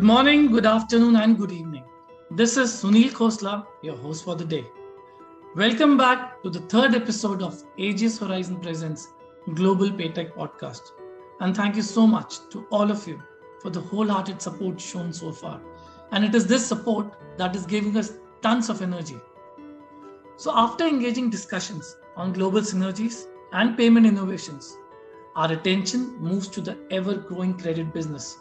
Good morning, good afternoon, and good evening. This is Sunil Khosla, your host for the day. Welcome back to the third episode of Aegis Horizon Presents Global Paytech Podcast. And thank you so much to all of you for the wholehearted support shown so far. And it is this support that is giving us tons of energy. So, after engaging discussions on global synergies and payment innovations, our attention moves to the ever growing credit business.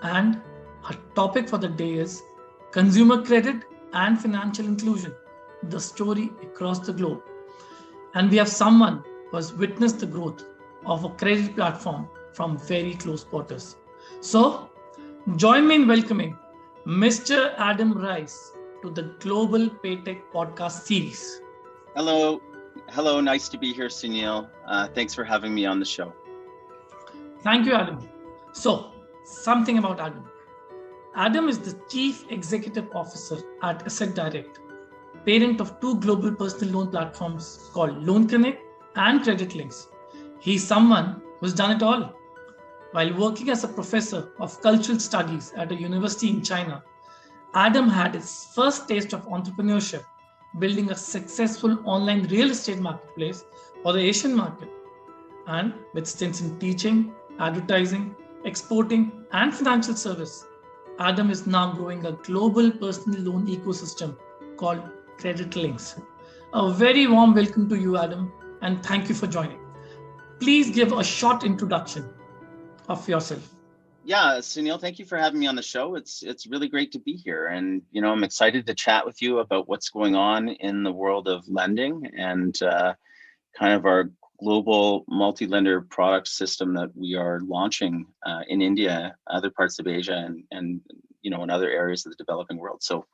And our topic for the day is consumer credit and financial inclusion, the story across the globe. And we have someone who has witnessed the growth of a credit platform from very close quarters. So, join me in welcoming Mr. Adam Rice to the Global Paytech Podcast series. Hello. Nice to be here, Sunil. Thanks for having me on the show. Thank you, Adam. So, something about Adam. Adam is the Chief Executive Officer at Asset Direct, parent of two global personal loan platforms called Loan Connect and Credit Links. He's someone who's done it all. While working as a professor of cultural studies at a university in China, Adam had his first taste of entrepreneurship, building a successful online real estate marketplace for the Asian market. And with stints in teaching, advertising, exporting, and financial service, Adam is now growing a global personal loan ecosystem called Credit Links. A very warm welcome to you, Adam, and thank you for joining. Please give a short introduction of yourself. Yeah, Sunil, thank you for having me on the show. It's really great to be here, and I'm excited to chat with you about what's going on in the world of lending and kind of our global multi-lender product system that we are launching in India, other parts of Asia, and in other areas of the developing world. So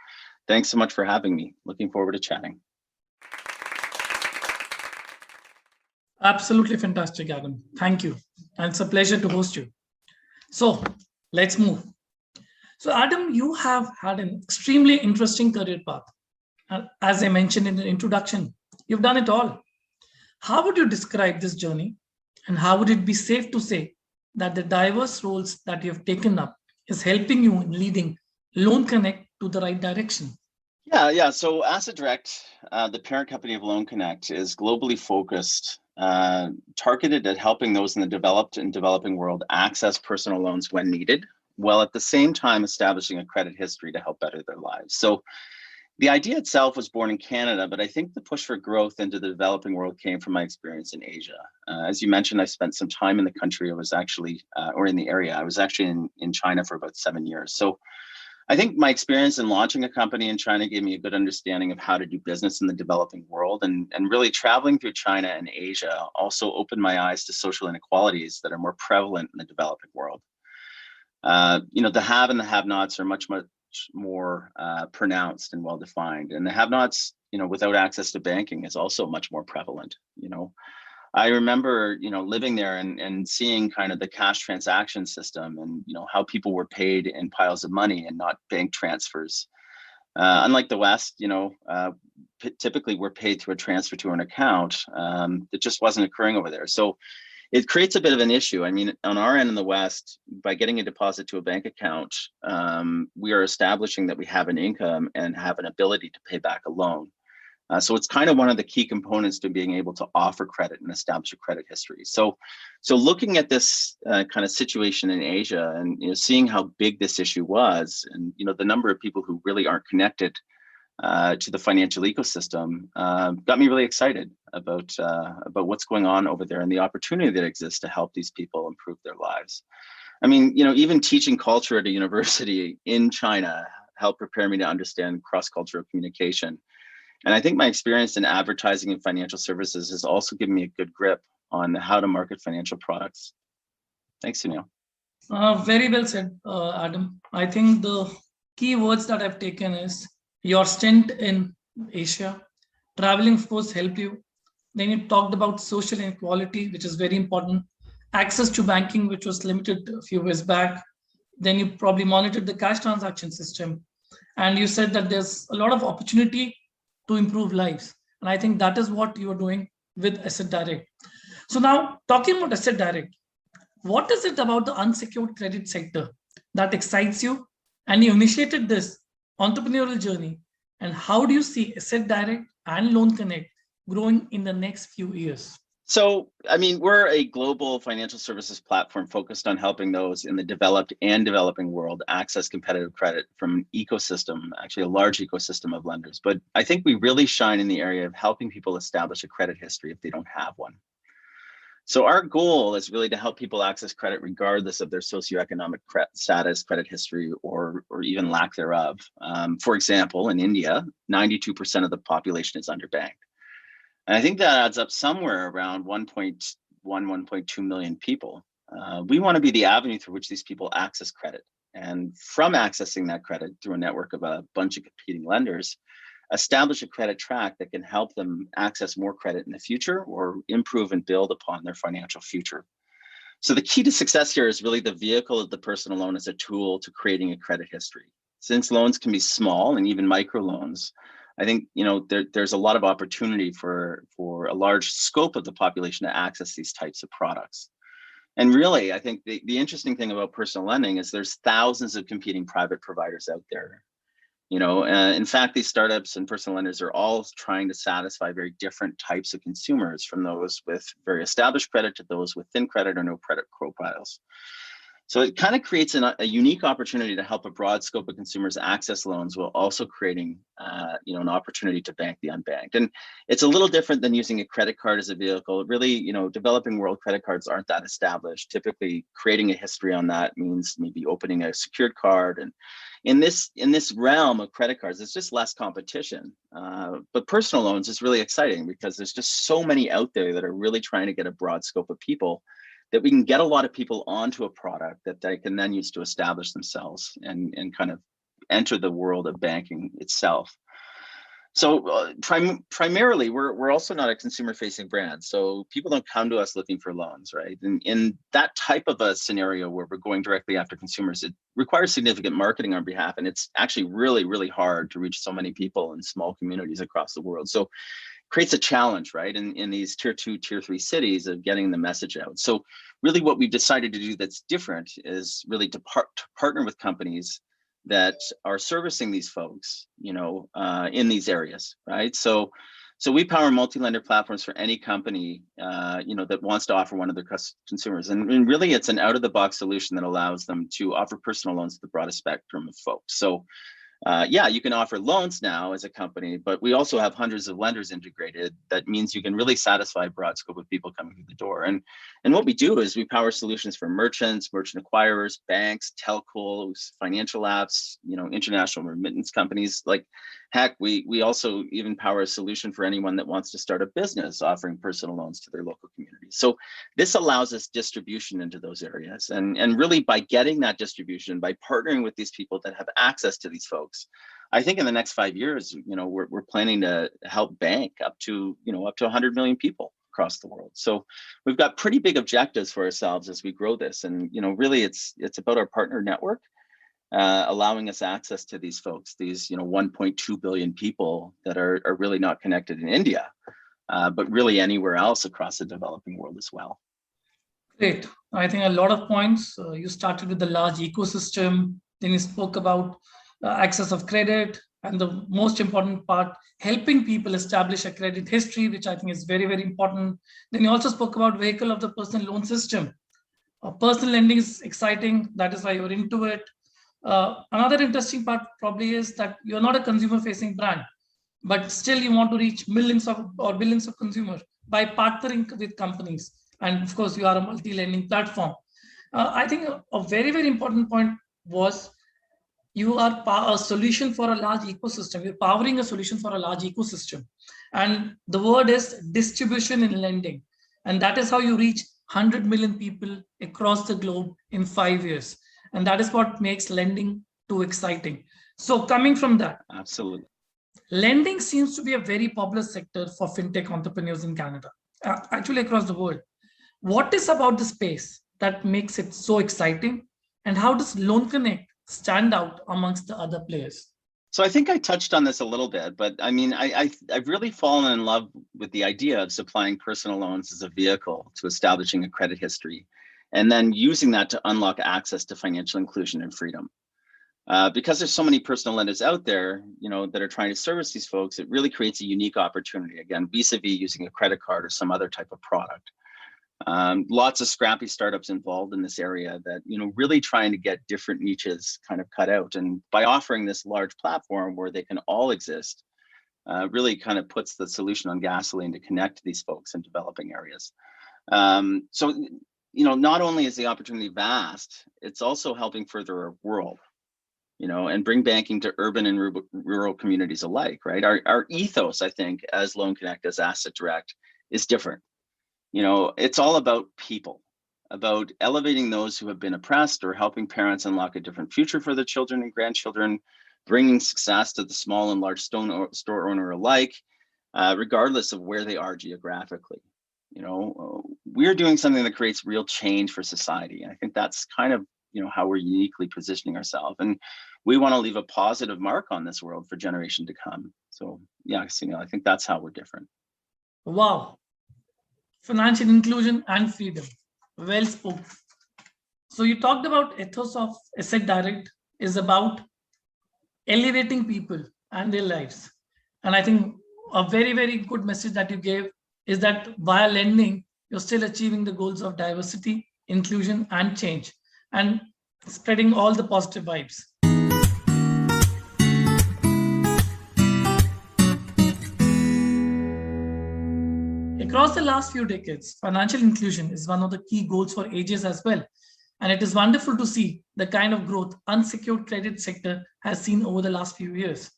thanks so much for having me. Looking forward to chatting. Absolutely fantastic, Adam. Thank you. And it's a pleasure to host you. So let's move. So Adam, you have had an extremely interesting career path. As I mentioned in the introduction, you've done it all. How would you describe this journey, and how would it be safe to say that the diverse roles that you have taken up is helping you in leading Loan Connect to the right direction? Yeah. So Asset Direct, the parent company of Loan Connect, is globally focused, targeted at helping those in the developed and developing world access personal loans when needed, while at the same time establishing a credit history to help better their lives. So the idea itself was born in Canada, but I think the push for growth into the developing world came from my experience in Asia. As you mentioned, I spent some time in the country. I was actually, or in the area, I was actually in China for about 7 years. So I think my experience in launching a company in China gave me a good understanding of how to do business in the developing world, and really traveling through China and Asia also opened my eyes to social inequalities that are more prevalent in the developing world. The have and the have-nots are much more pronounced and well-defined, and the have-nots, without access to banking is also much more prevalent. I remember, living there and seeing kind of the cash transaction system and, how people were paid in piles of money and not bank transfers. Unlike the West, typically we're paid through a transfer to an account. That just wasn't occurring over there. So it creates a bit of an issue. I mean, on our end in the West, by getting a deposit to a bank account, we are establishing that we have an income and have an ability to pay back a loan. So it's kind of one of the key components to being able to offer credit and establish a credit history. So looking at this kind of situation in Asia and seeing how big this issue was, and the number of people who really aren't connected to the financial ecosystem, got me really excited about what's going on over there and the opportunity that exists to help these people improve their lives. I mean, even teaching culture at a university in China helped prepare me to understand cross-cultural communication. And I think my experience in advertising and financial services has also given me a good grip on how to market financial products. Thanks, Sunil. Very well said, Adam. I think the key words that I've taken is your stint in Asia. Traveling, of course, helped you. Then you talked about social inequality, which is very important. Access to banking, which was limited a few years back. Then you probably monitored the cash transaction system. And you said that there's a lot of opportunity to improve lives. And I think that is what you are doing with Asset Direct. So now talking about Asset Direct, what is it about the unsecured credit sector that excites you and you initiated this entrepreneurial journey. And how do you see Asset Direct and Loan Connect growing in the next few years? So, I mean, we're a global financial services platform focused on helping those in the developed and developing world access competitive credit from an ecosystem, actually a large ecosystem of lenders. But I think we really shine in the area of helping people establish a credit history if they don't have one. So our goal is really to help people access credit regardless of their socioeconomic status, credit history, or even lack thereof. For example, in India, 92% of the population is underbanked. And I think that adds up somewhere around 1.2 million people. We want to be the avenue through which these people access credit. And from accessing that credit through a network of a bunch of competing lenders, establish a credit track that can help them access more credit in the future or improve and build upon their financial future. So the key to success here is really the vehicle of the personal loan as a tool to creating a credit history. Since loans can be small and even microloans, I think there's a lot of opportunity for a large scope of the population to access these types of products. And really, I think the interesting thing about personal lending is there's thousands of competing private providers out there. In fact, these startups and personal lenders are all trying to satisfy very different types of consumers, from those with very established credit to those with thin credit or no credit profiles. So it kind of creates a unique opportunity to help a broad scope of consumers access loans while also creating, an opportunity to bank the unbanked. And it's a little different than using a credit card as a vehicle. Really, developing world credit cards aren't that established. Typically, creating a history on that means maybe opening a secured card. And in this realm of credit cards, it's just less competition. But personal loans is really exciting because there's just so many out there that are really trying to get a broad scope of people, that we can get a lot of people onto a product that they can then use to establish themselves and kind of enter the world of banking itself. So primarily, we're also not a consumer-facing brand. So people don't come to us looking for loans, right? And in that type of a scenario where we're going directly after consumers, it requires significant marketing on behalf. And it's actually really, really hard to reach so many people in small communities across the world. So creates a challenge, right, in these tier 2, tier 3 cities of getting the message out. So really what we've decided to do that's different is really to partner with companies that are servicing these folks, in these areas, right? So we power multi-lender platforms for any company, that wants to offer one of their consumers. And really it's an out-of-the-box solution that allows them to offer personal loans to the broadest spectrum of folks. So you can offer loans now as a company, but we also have hundreds of lenders integrated. That means you can really satisfy a broad scope of people coming through the door. And what we do is we power solutions for merchants, merchant acquirers, banks, telcos, financial apps, international remittance companies. Like, heck, we also even power a solution for anyone that wants to start a business offering personal loans to their local community. So this allows us distribution into those areas. And really by getting that distribution, by partnering with these people that have access to these folks, I think in the next 5 years, we're planning to help bank up to 100 million people across the world. So we've got pretty big objectives for ourselves as we grow this. And, really it's about our partner network, allowing us access to these folks, these 1.2 billion people that are really not connected in India, but really anywhere else across the developing world as well. Great. I think a lot of points. You started with the large ecosystem, then you spoke about access of credit, and the most important part, helping people establish a credit history, which I think is very, very important. Then you also spoke about vehicle of the personal loan system. Personal lending is exciting. That is why you're into it. Another interesting part probably is that you're not a consumer-facing brand, but still you want to reach millions of or billions of consumers by partnering with companies. And of course, you are a multi-lending platform. I think a very, very important point was you are a solution for a large ecosystem. You're powering a solution for a large ecosystem. And the word is distribution in lending. And that is how you reach 100 million people across the globe in 5 years. And that is what makes lending too exciting. So coming from that, absolutely, lending seems to be a very popular sector for fintech entrepreneurs in Canada, actually across the world. What is about the space that makes it so exciting? And how does Loan Connect stand out amongst the other players? So I think I touched on this a little bit, but I mean, I've really fallen in love with the idea of supplying personal loans as a vehicle to establishing a credit history, and then using that to unlock access to financial inclusion and freedom. Because there's so many personal lenders out there, that are trying to service these folks, it really creates a unique opportunity, again, vis-a-vis using a credit card or some other type of product. Lots of scrappy startups involved in this area that, really trying to get different niches kind of cut out. And by offering this large platform where they can all exist, really kind of puts the solution on gasoline to connect these folks in developing areas. So, not only is the opportunity vast, it's also helping further our world, and bring banking to urban and rural communities alike, right? Our ethos, I think, as Loan Connect, as Asset Direct, is different. It's all about people, about elevating those who have been oppressed or helping parents unlock a different future for their children and grandchildren, bringing success to the small and large store owner alike, regardless of where they are geographically. We're doing something that creates real change for society. And I think that's kind of, how we're uniquely positioning ourselves. And we want to leave a positive mark on this world for generation to come. So yeah, I think that's how we're different. Wow. Financial inclusion and freedom. Well spoken. So you talked about ethos of Asset Direct is about elevating people and their lives. And I think a very, very good message that you gave is that via lending, you're still achieving the goals of diversity, inclusion, and change, and spreading all the positive vibes. Across the last few decades, financial inclusion is one of the key goals for Aegis as well. And it is wonderful to see the kind of growth unsecured credit sector has seen over the last few years.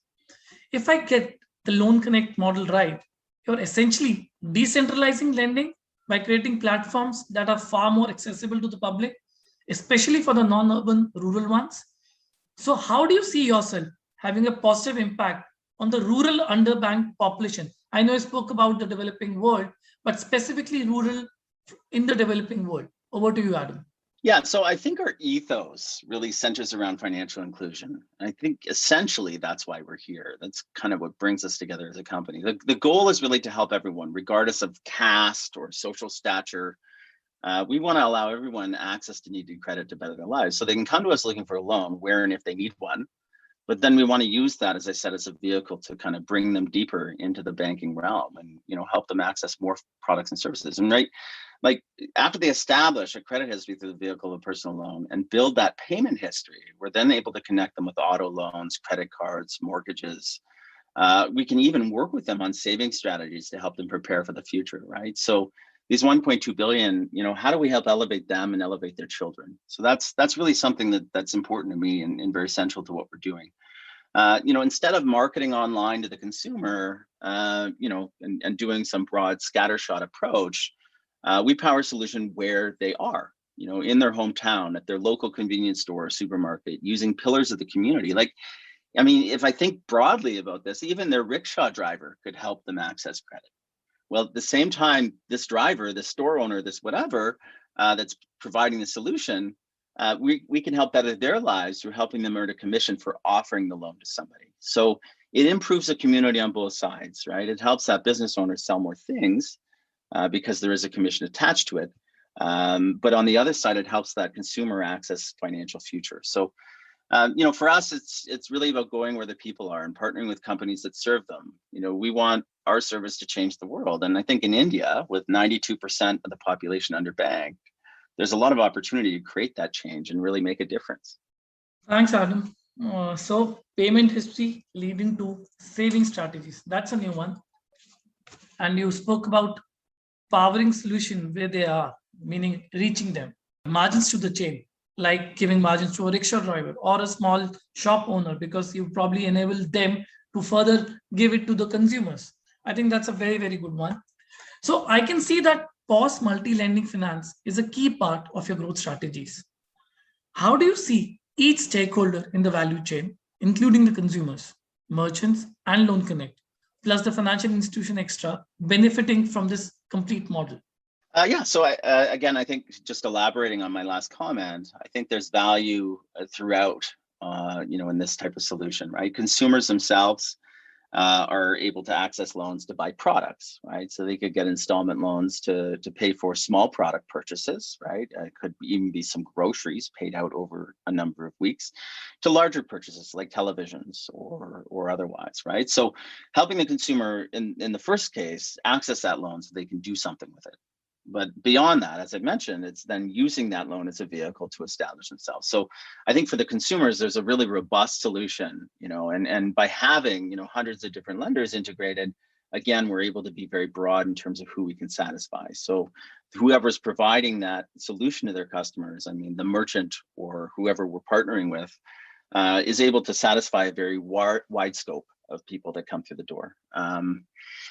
If I get the Loan Connect model right, you're essentially decentralizing lending by creating platforms that are far more accessible to the public, especially for the non-urban rural ones. So how do you see yourself having a positive impact on the rural underbanked population? I know you spoke about the developing world, but specifically rural in the developing world. Over to you, Adam. Yeah, so I think our ethos really centers around financial inclusion. I think essentially that's why we're here. That's kind of what brings us together as a company. The goal is really to help everyone, regardless of caste or social stature. We want to allow everyone access to needed credit to better their lives. So they can come to us looking for a loan where and if they need one. But then we want to use that, as I said, as a vehicle to kind of bring them deeper into the banking realm and, help them access more products and services. And right, like after they establish a credit history through the vehicle of a personal loan and build that payment history, we're then able to connect them with auto loans, credit cards, mortgages. We can even work with them on saving strategies to help them prepare for the future, right? So these 1.2 billion, how do we help elevate them and elevate their children? So that's really something that's important to me and very central to what we're doing. Instead of marketing online to the consumer, and doing some broad scattershot approach, we power a solution where they are, in their hometown, at their local convenience store or supermarket, using pillars of the community. If I think broadly about this, even their rickshaw driver could help them access credit. Well, at the same time, this driver, this store owner, this whatever, that's providing the solution, we can help better their lives through helping them earn a commission for offering the loan to somebody. So it improves the community on both sides, right? It helps that business owner sell more things because there is a commission attached to it. But on the other side, it helps that consumer access financial future. So, for us, it's really about going where the people are and partnering with companies that serve them. We want our service to change the world. And I think in India, with 92% of the population underbanked, there's a lot of opportunity to create that change and really make a difference. Thanks, Adam. So payment history leading to saving strategies. That's a new one. And you spoke about powering solution where they are, meaning reaching them. Margins to the chain, like giving margins to a rickshaw driver or a small shop owner, because you probably enable them to further give it to the consumers. I think that's a very, very good one. So I can see that POS multi-lending finance is a key part of your growth strategies. How do you see each stakeholder in the value chain, including the consumers, merchants, and Loan Connect, plus the financial institution extra, benefiting from this complete model? So I think just elaborating on my last comment, I think there's value throughout, in this type of solution, right? Consumers themselves, are able to access loans to buy products, right? So they could get installment loans to pay for small product purchases, right? It could even be some groceries paid out over a number of weeks, to larger purchases like televisions or otherwise, right? So helping the consumer in the first case access that loan so they can do something with it. But beyond that, as I mentioned, it's then using that loan as a vehicle to establish themselves. So I think for the consumers, there's a really robust solution, and by having, hundreds of different lenders integrated, again, we're able to be very broad in terms of who we can satisfy. So whoever's providing that solution to their customers, I mean, the merchant or whoever we're partnering with, is able to satisfy a very wide scope of people that come through the door.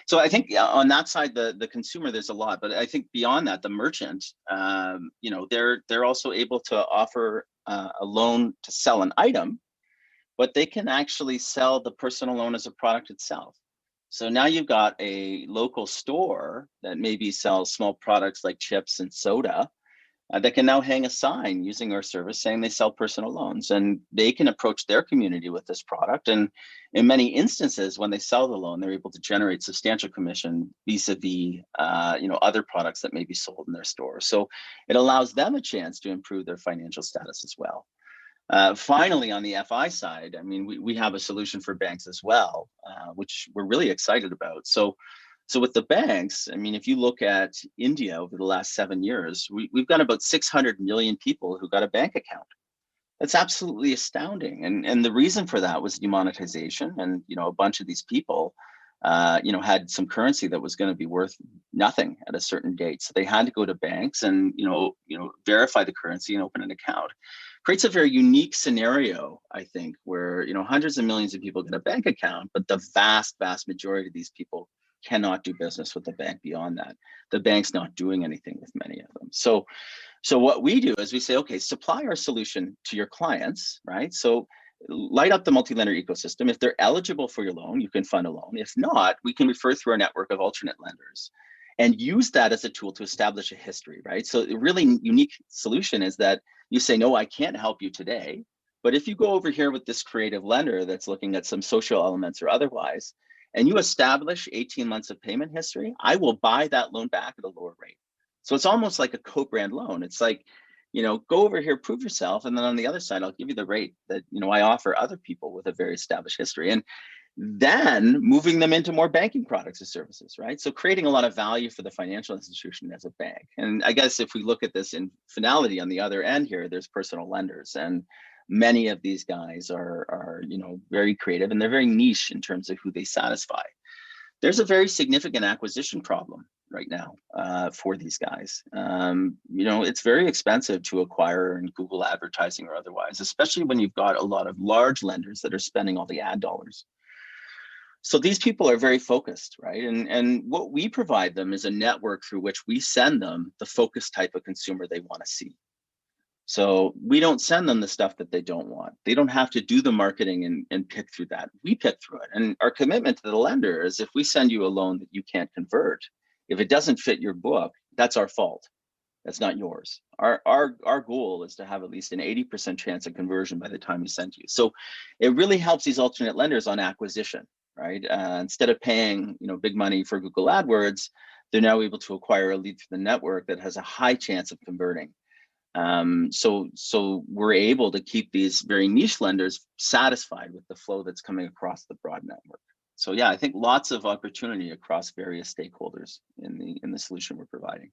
So I think on that side, the consumer, there's a lot, but I think beyond that, the merchant, they're also able to offer a loan to sell an item, but they can actually sell the personal loan as a product itself. So now you've got a local store that maybe sells small products like chips and soda, that can now hang a sign using our service saying they sell personal loans, and they can approach their community with this product. And in many instances, when they sell the loan, they're able to generate substantial commission vis-a-vis, other products that may be sold in their store. So it allows them a chance to improve their financial status as well. Finally, on the FI side, I mean, we have a solution for banks as well, which we're really excited about. So with the banks, I mean, if you look at India over the last 7 years, we've got about 600 million people who got a bank account. That's absolutely astounding. And the reason for that was demonetization. And, a bunch of these people, had some currency that was going to be worth nothing at a certain date. So they had to go to banks and, verify the currency and open an account. Creates a very unique scenario, I think, where, hundreds of millions of people get a bank account, but the vast, vast majority of these people cannot do business with the bank beyond that. The bank's not doing anything with many of them. So what we do is we say, okay, supply our solution to your clients, right? So light up the multi-lender ecosystem. If they're eligible for your loan, you can fund a loan. If not, we can refer through our network of alternate lenders and use that as a tool to establish a history, right? So the really unique solution is that you say, no, I can't help you today. But if you go over here with this creative lender that's looking at some social elements or otherwise, and you establish 18 months of payment history, I will buy that loan back at a lower rate. So it's almost like a co-brand loan. It's like, go over here, prove yourself. And then on the other side, I'll give you the rate that, I offer other people with a very established history. And then moving them into more banking products and services, right? So creating a lot of value for the financial institution as a bank. And I guess if we look at this in finality on the other end here, there's personal lenders. And many of these guys are very creative, and they're very niche in terms of who they satisfy. There's a very significant acquisition problem right now for these guys. It's very expensive to acquire in Google advertising or otherwise, especially when you've got a lot of large lenders that are spending all the ad dollars. So these people are very focused, right? And what we provide them is a network through which we send them the focused type of consumer they want to see. So we don't send them the stuff that they don't want. They don't have to do the marketing and pick through that. We pick through it. And our commitment to the lender is if we send you a loan that you can't convert, if it doesn't fit your book, that's our fault. That's not yours. Our goal is to have at least an 80% chance of conversion by the time we send you. So it really helps these alternate lenders on acquisition, right? Instead of paying big money for Google AdWords, they're now able to acquire a lead through the network that has a high chance of converting. So we're able to keep these very niche lenders satisfied with the flow that's coming across the broad network. So yeah, I think lots of opportunity across various stakeholders in the solution we're providing.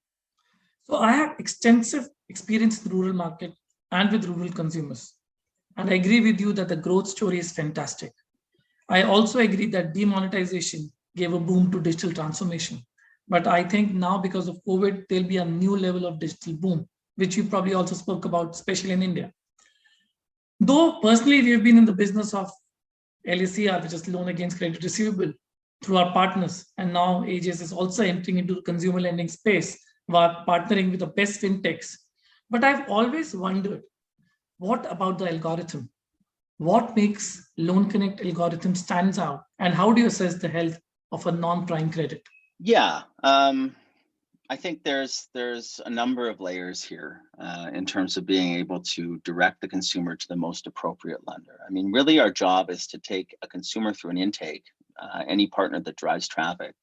So I have extensive experience in the rural market and with rural consumers. And I agree with you that the growth story is fantastic. I also agree that demonetization gave a boom to digital transformation. But I think now because of COVID, there'll be a new level of digital boom, which you probably also spoke about, especially in India. Though personally, we've been in the business of LACR, which is loan against credit receivable, through our partners. And now Aegis is also entering into the consumer lending space while partnering with the best fintechs. But I've always wondered, what about the algorithm? What makes Loan Connect algorithm stands out? And how do you assess the health of a non-prime credit? Yeah. I think there's a number of layers here in terms of being able to direct the consumer to the most appropriate lender. I mean, really our job is to take a consumer through an intake any partner that drives traffic,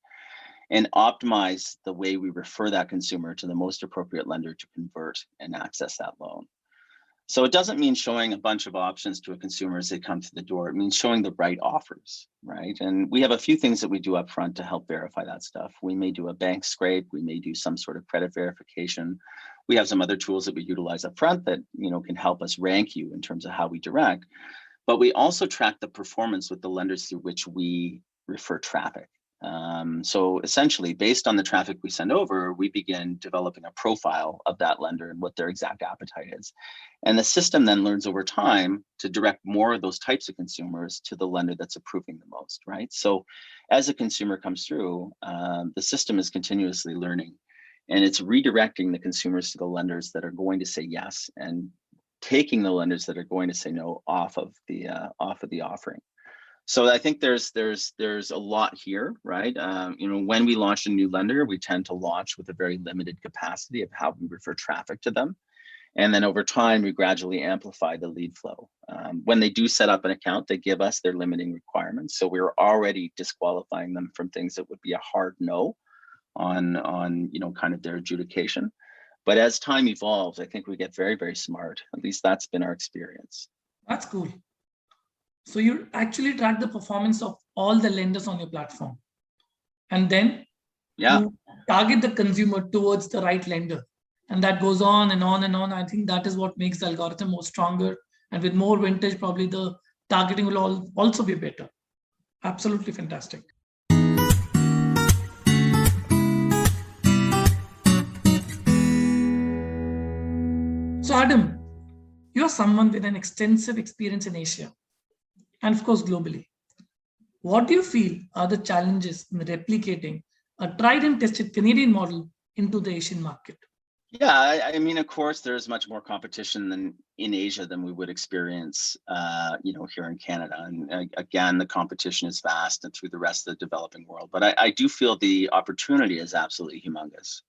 and optimize the way we refer that consumer to the most appropriate lender to convert and access that loan. So it doesn't mean showing a bunch of options to a consumer as they come to the door. It means showing the right offers, right? And we have a few things that we do up front to help verify that stuff. We may do a bank scrape. We may do some sort of credit verification. We have some other tools that we utilize up front that, you know, can help us rank you in terms of how we direct. But we also track the performance with the lenders through which we refer traffic. So essentially, based on the traffic we send over, we begin developing a profile of that lender and what their exact appetite is. And the system then learns over time to direct more of those types of consumers to the lender that's approving the most, right? So as a consumer comes through, the system is continuously learning, and it's redirecting the consumers to the lenders that are going to say yes, and taking the lenders that are going to say no off of the offering. So I think there's a lot here, right? You know, when we launch a new lender, we tend to launch with a very limited capacity of how we refer traffic to them. And then over time, we gradually amplify the lead flow. When they do set up an account, they give us their limiting requirements. So we're already disqualifying them from things that would be a hard no on you know, kind of their adjudication. But as time evolves, I think we get very, very smart. At least that's been our experience. That's cool. So you actually track the performance of all the lenders on your platform, and then you target the consumer towards the right lender. And that goes on and on and on. I think that is what makes the algorithm more stronger. And with more vintage, probably the targeting will also be better. Absolutely fantastic. So Adam, you are someone with an extensive experience in Asia and of course globally. What do you feel are the challenges in replicating a tried and tested Canadian model into the Asian market? Yeah, I mean, of course, there's much more competition than in Asia than we would experience, you know, here in Canada. And again, the competition is vast and through the rest of the developing world. But I do feel the opportunity is absolutely humongous,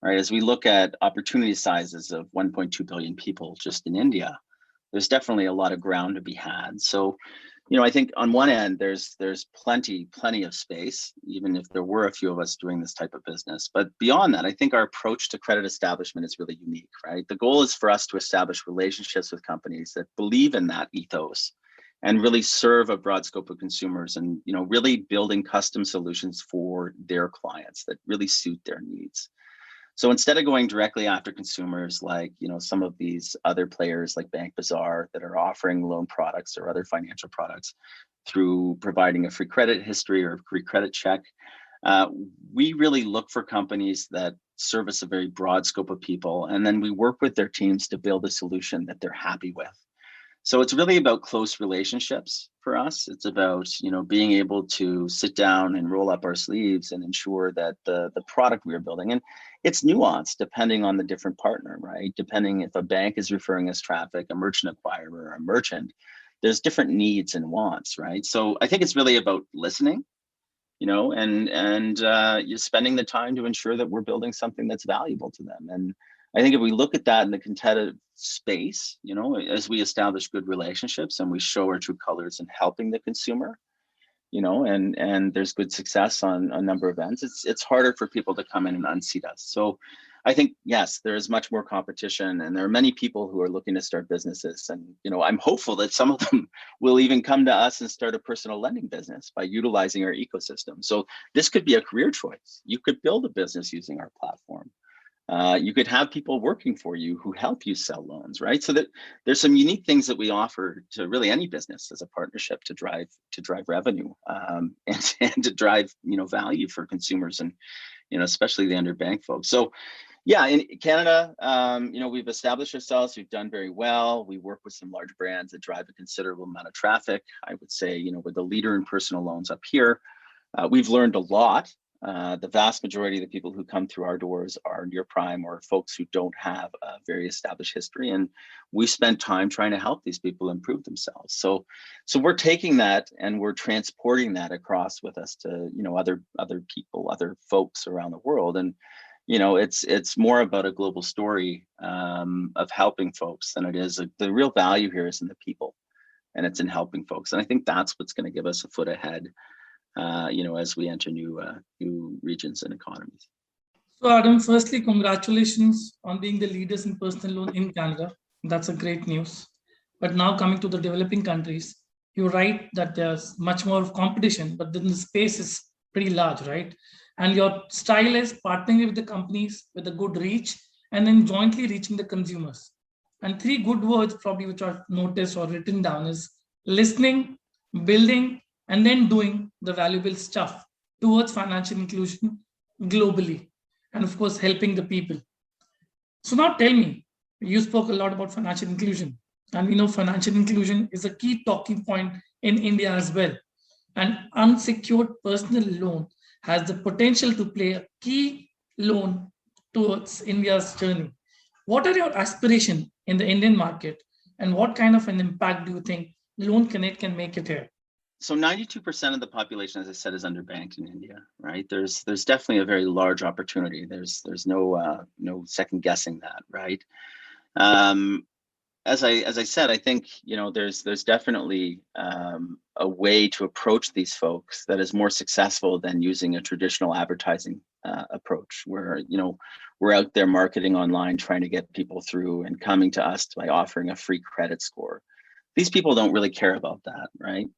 right? As we look at opportunity sizes of 1.2 billion people just in India, there's definitely a lot of ground to be had. So, you know, I think on one end, there's plenty of space, even if there were a few of us doing this type of business. But beyond that, I think our approach to credit establishment is really unique, right? The goal is for us to establish relationships with companies that believe in that ethos and really serve a broad scope of consumers, and, you know, really building custom solutions for their clients that really suit their needs. So instead of going directly after consumers like, you know, some of these other players like Bank Bazaar that are offering loan products or other financial products through providing a free credit history or a free credit check, we really look for companies that service a very broad scope of people, and then we work with their teams to build a solution that they're happy with. So it's really about close relationships for us. It's about, you know, being able to sit down and roll up our sleeves and ensure that the product we are building, and it's nuanced depending on the different partner, right? Depending if a bank is referring us traffic, a merchant acquirer, or a merchant, there's different needs and wants, right? So I think it's really about listening, you know, and you're spending the time to ensure that we're building something that's valuable to them. And I think if we look at that in the competitive space, you know, as we establish good relationships and we show our true colors in helping the consumer, you know, and there's good success on a number of ends, it's harder for people to come in and unseat us. So I think, yes, there is much more competition, and there are many people who are looking to start businesses. And, you know, I'm hopeful that some of them will even come to us and start a personal lending business by utilizing our ecosystem. So this could be a career choice. You could build a business using our platform. You could have people working for you who help you sell loans, right? So that there's some unique things that we offer to really any business as a partnership to drive revenue, and to drive, you know, value for consumers, and, you know, especially the underbanked folks. So yeah, in Canada, you know, we've established ourselves. We've done very well. We work with some large brands that drive a considerable amount of traffic. I would say, you know, we're the leader in personal loans up here. We've learned a lot. The vast majority of the people who come through our doors are near prime or folks who don't have a very established history, and we spent time trying to help these people improve themselves. So we're taking that and we're transporting that across with us to, you know, other people, other folks around the world. And, you know, it's more about a global story of helping folks than it is. The real value here is in the people, and it's in helping folks. And I think that's what's going to give us a foot ahead as we enter new regions and economies. So, Adam, firstly, congratulations on being the leaders in personal loan in Canada. That's a great news. But now coming to the developing countries, you're right that there's much more of competition, but then the space is pretty large, right? And your style is partnering with the companies with a good reach and then jointly reaching the consumers. And three good words probably which I've noticed or written down is listening, building, and then doing the valuable stuff towards financial inclusion globally. And of course, helping the people. So now tell me, you spoke a lot about financial inclusion. And we know financial inclusion is a key talking point in India as well. And unsecured personal loan has the potential to play a key loan towards India's journey. What are your aspirations in the Indian market, and what kind of an impact do you think Loan Connect can make it here? So 92% of the population, as I said, is underbanked in India, right? There's definitely a very large opportunity. There's no second guessing that, right? As I said, I think there's definitely a way to approach these folks that is more successful than using a traditional advertising approach, where we're out there marketing online, trying to get people through and coming to us by offering a free credit score. These people don't really care about that, right?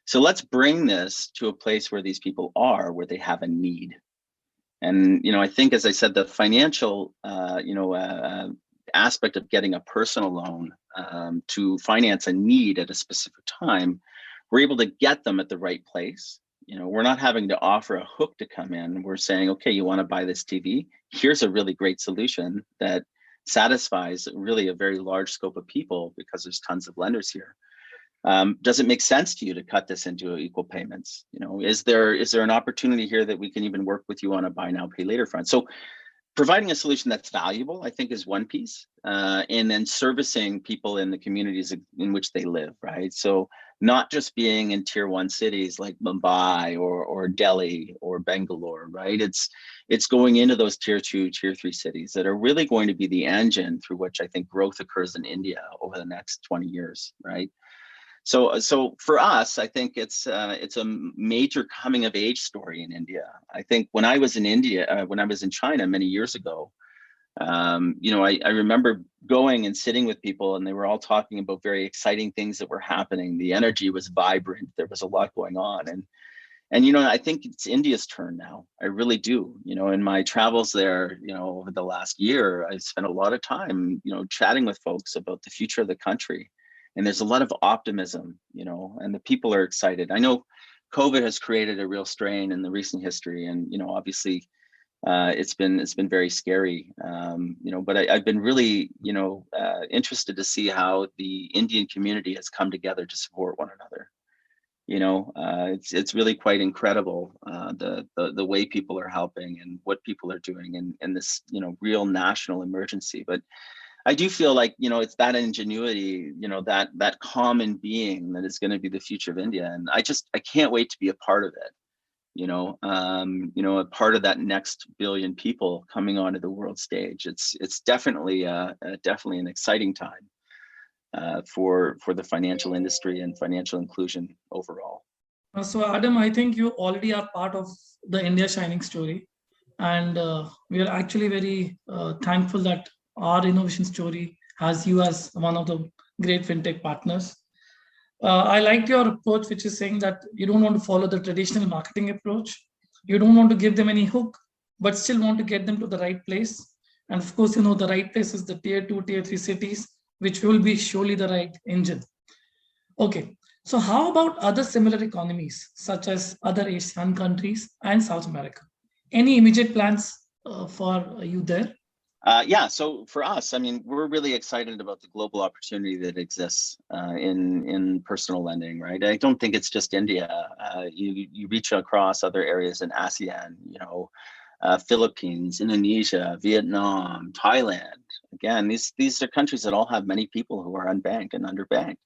So let's bring this to a place where these people are, where they have a need. And I think, as I said, the financial aspect of getting a personal loan to finance a need at a specific time, we're able to get them at the right place. We're not having to offer a hook to come in. We're saying, okay, you want to buy this TV? Here's a really great solution that satisfies really a very large scope of people, because there's tons of lenders here. Does it make sense to you to cut this into equal payments? Is there an opportunity here that we can even work with you on a buy now, pay later front? So providing a solution that's valuable, I think, is one piece, and then servicing people in the communities in which they live, right? So not just being in tier 1 cities like Mumbai or Delhi or Bangalore, right? It's going into those tier 2, tier 3 cities that are really going to be the engine through which I think growth occurs in India over the next 20 years, right? So for us, I think it's a major coming of age story in India. I think when I was in India, when I was in China many years ago, I remember going and sitting with people, and they were all talking about very exciting things that were happening. The energy was vibrant. There was a lot going on, and I think it's India's turn now. I really do. In my travels there, over the last year, I spent a lot of time, chatting with folks about the future of the country. And there's a lot of optimism, and the people are excited. I know COVID has created a real strain in the recent history, and obviously it's been very scary. But I've been really interested to see how the Indian community has come together to support one another. It's really quite incredible, the way people are helping and what people are doing in this real national emergency. But I do feel like, it's that ingenuity, that common being that is going to be the future of India. And I can't wait to be a part of it, a part of that next billion people coming onto the world stage. It's definitely an exciting time for the financial industry and financial inclusion overall. So Adam, I think you already are part of the India Shining story. And we are actually very thankful that our innovation story has you as one of the great fintech partners. I liked your approach, which is saying that you don't want to follow the traditional marketing approach. You don't want to give them any hook, but still want to get them to the right place. And of course, the right place is the tier 2, tier 3 cities, which will be surely the right engine. Okay, so how about other similar economies, such as other Asian countries and South America? Any immediate plans for you there? Yeah, so for us, we're really excited about the global opportunity that exists in personal lending, right? I don't think it's just India. You reach across other areas in ASEAN, Philippines, Indonesia, Vietnam, Thailand. Again, these are countries that all have many people who are unbanked and underbanked.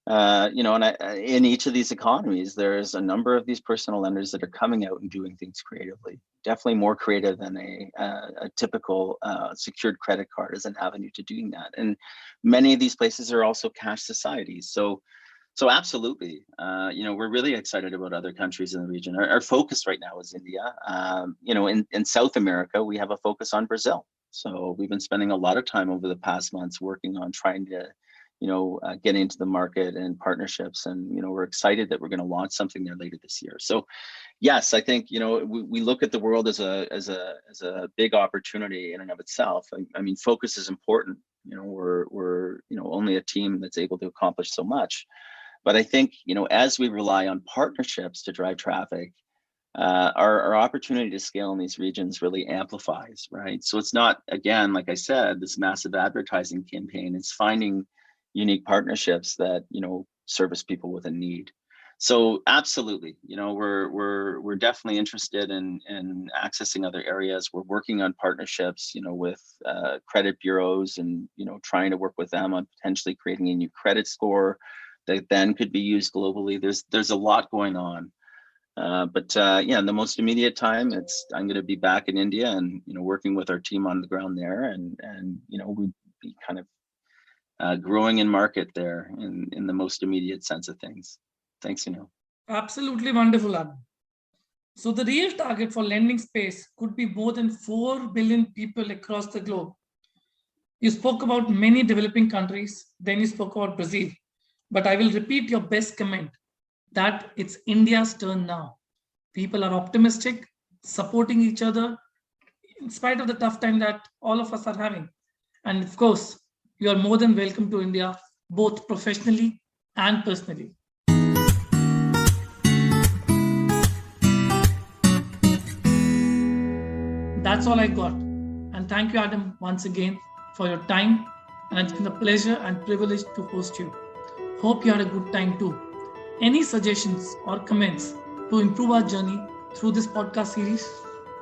In each of these economies, there's a number of these personal lenders that are coming out and doing things creatively. Definitely more creative than a typical secured credit card as an avenue to doing that. And many of these places are also cash societies. So So absolutely, we're really excited about other countries in the region. Our focus right now is India. In South America, we have a focus on Brazil. So we've been spending a lot of time over the past months working on trying to, get into the market and partnerships. And, we're excited that we're going to launch something there later this year. So yes, I think, we look at the world as a big opportunity in and of itself. I mean, focus is important. We're only a team that's able to accomplish so much. But I think, as we rely on partnerships to drive traffic, our opportunity to scale in these regions really amplifies, right? So it's not, again, like I said, this massive advertising campaign. It's finding unique partnerships that, service people with a need. So absolutely, we're definitely interested in accessing other areas. We're working on partnerships, with credit bureaus and, trying to work with them on potentially creating a new credit score that then could be used globally. There's a lot going on. But in the most immediate time, I'm going to be back in India and, working with our team on the ground there and we'd be kind of growing in market there in the most immediate sense of things. Thanks, Sunil. Absolutely wonderful, Adam. So the real target for lending space could be more than 4 billion people across the globe. You spoke about many developing countries, then you spoke about Brazil. But I will repeat your best comment that it's India's turn now. People are optimistic, supporting each other in spite of the tough time that all of us are having. And of course, you are more than welcome to India, both professionally and personally. That's all I got. And thank you, Adam, once again for your time. And it's been a pleasure and privilege to host you. Hope you had a good time too. Any suggestions or comments to improve our journey through this podcast series?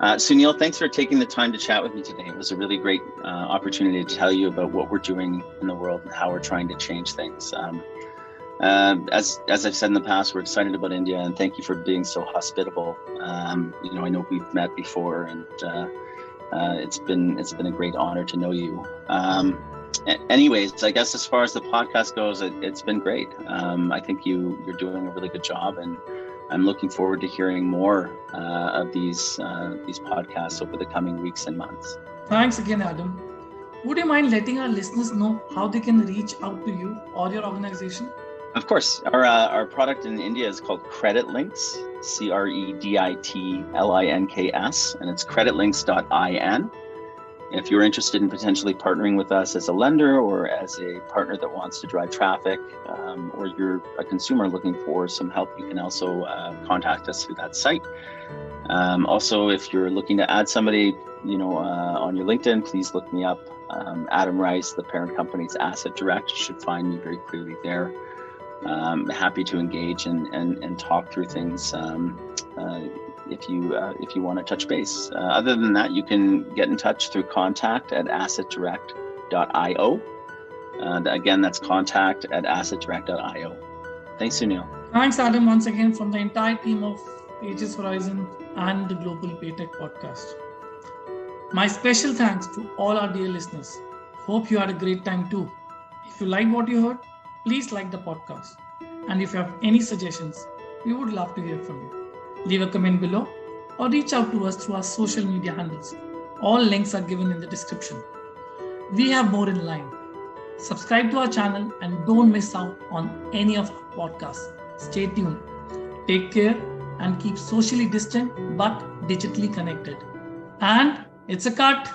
Sunil, thanks for taking the time to chat with me today. It was a really great opportunity to tell you about what we're doing in the world and how we're trying to change things. As I've said in the past, we're excited about India, and thank you for being so hospitable. I know we've met before, and it's been a great honor to know you. Anyways, I guess as far as the podcast goes, it's been great. I think you're doing a really good job, and I'm looking forward to hearing more of these podcasts over the coming weeks and months. Thanks again, Adam. Would you mind letting our listeners know how they can reach out to you or your organization? Of course. Our product in India is called CreditLinks, CreditLinks, and it's creditlinks.in. If you're interested in potentially partnering with us as a lender or as a partner that wants to drive traffic, or you're a consumer looking for some help, you can also contact us through that site. Also, if you're looking to add somebody, on your LinkedIn, please look me up. Adam Rice, the parent company's Asset Direct, you should find me very clearly there. Happy to engage and talk through things. If you want to touch base. Other than that, you can get in touch through contact@assetdirect.io. Again, that's contact@assetdirect.io. Thanks, Sunil. Thanks, Adam, once again from the entire team of Aegis Horizon and the Global Paytech Podcast. My special thanks to all our dear listeners. Hope you had a great time too. If you like what you heard, please like the podcast. And if you have any suggestions, we would love to hear from you. Leave a comment below or reach out to us through our social media handles. All links are given in the description. We have more in line. Subscribe to our channel and don't miss out on any of our podcasts. Stay tuned. Take care and keep socially distant but digitally connected. And it's a cut.